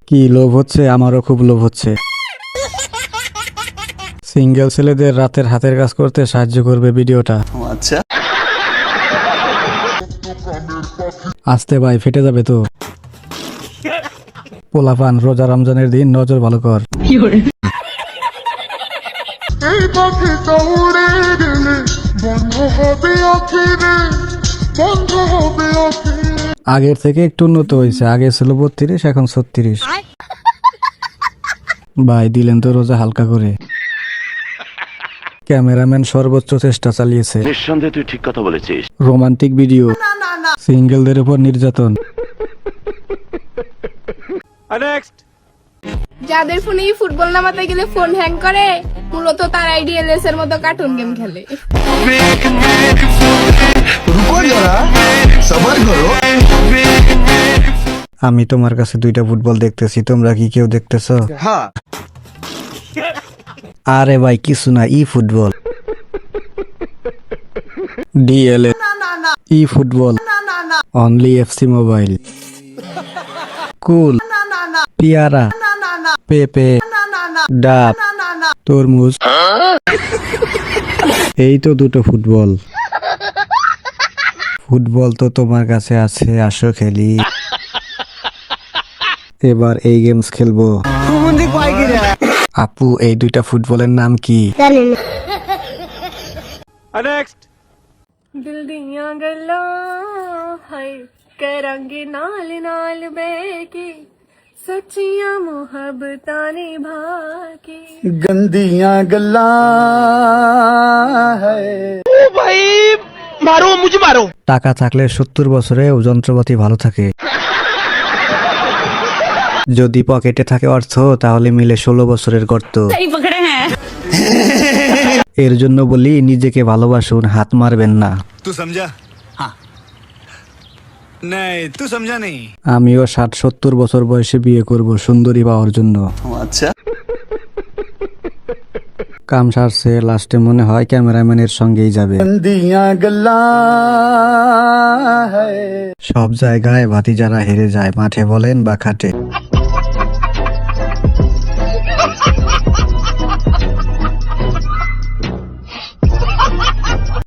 কি লোভ হচ্ছে? আমারও খুব লোভ হচ্ছে। সিঙ্গেল ছেলেদের রাতের হাতের কাজ করতে সাহায্য করবে ভিডিওটা। আচ্ছা, আসতে ভাই, ফেটে যাবে তো। পোলাপান, রোজা রমজানের দিন নজর ভালো কর। আগের থেকে একটু উন্নত হয়েছে, আগে ছিল 32, এখন 36। ভাই দিলেন তো রোজা হালকা করে। ক্যামেরাম্যান সর্বোচ্চ চেষ্টা চালিয়েছে। নিঃসন্দেহে তুই ঠিক কথা বলেছিস। রোমান্টিক ভিডিও, সিঙ্গেলদের উপর নির্যাতন। যাদের ফোনে ফুটবল নামাতে গেলে ফোন হ্যাং করে, মূলত তারাই ডিএলএস এর মতো কার্টুন গেম খেলে। আমি তোমার কাছে 2টা ফুটবল দেখতেছি, তোমরা কি কেউ দেখতেছ? আরে ভাই কিছু না, ই ফুটবল, ডিএলএস, ই ফুটবল, অনলি এফসি মোবাইল, কুল, পিয়ারা, পেপে, ডাব, তরমুজ। এই তো 2টো ফুটবল। ফুটবল তো তোমার কাছে আছে, আসো খেলি। এবার এই গেমস খেলবো। আপু, এই 2টা ফুটবলের নাম কি? दिल दियां गल्लां हाय करांगे नाल नाल बेके सच्चियां मुहब्बतां निभा के गंदियां गल्लां है। টাকা থাকলে 70 বছরেও যন্ত্রপাতি ভালো থাকে। যদি পকেটে থাকে অর্থ, তাহলে মিলে 16 বছরের গর্ত। এর জন্য বলি, নিজেকে ভালোবাসুন, হাত মারবেন না। तू समझा? हाँ नहीं, तू समझा नहीं। আমিও 60-70 বছর বয়সে বিয়ে করব, সুন্দরী পাওয়ার জন্য। अच्छा, কাম সারছে, লাস্টে মনে হয় ক্যামেরাম্যানের সঙ্গেই যাবে। गंदियां गल्लां है। সব জায়গায় ভাতিজারা হেরে যায়, মাঠে বলেন বা খাটে।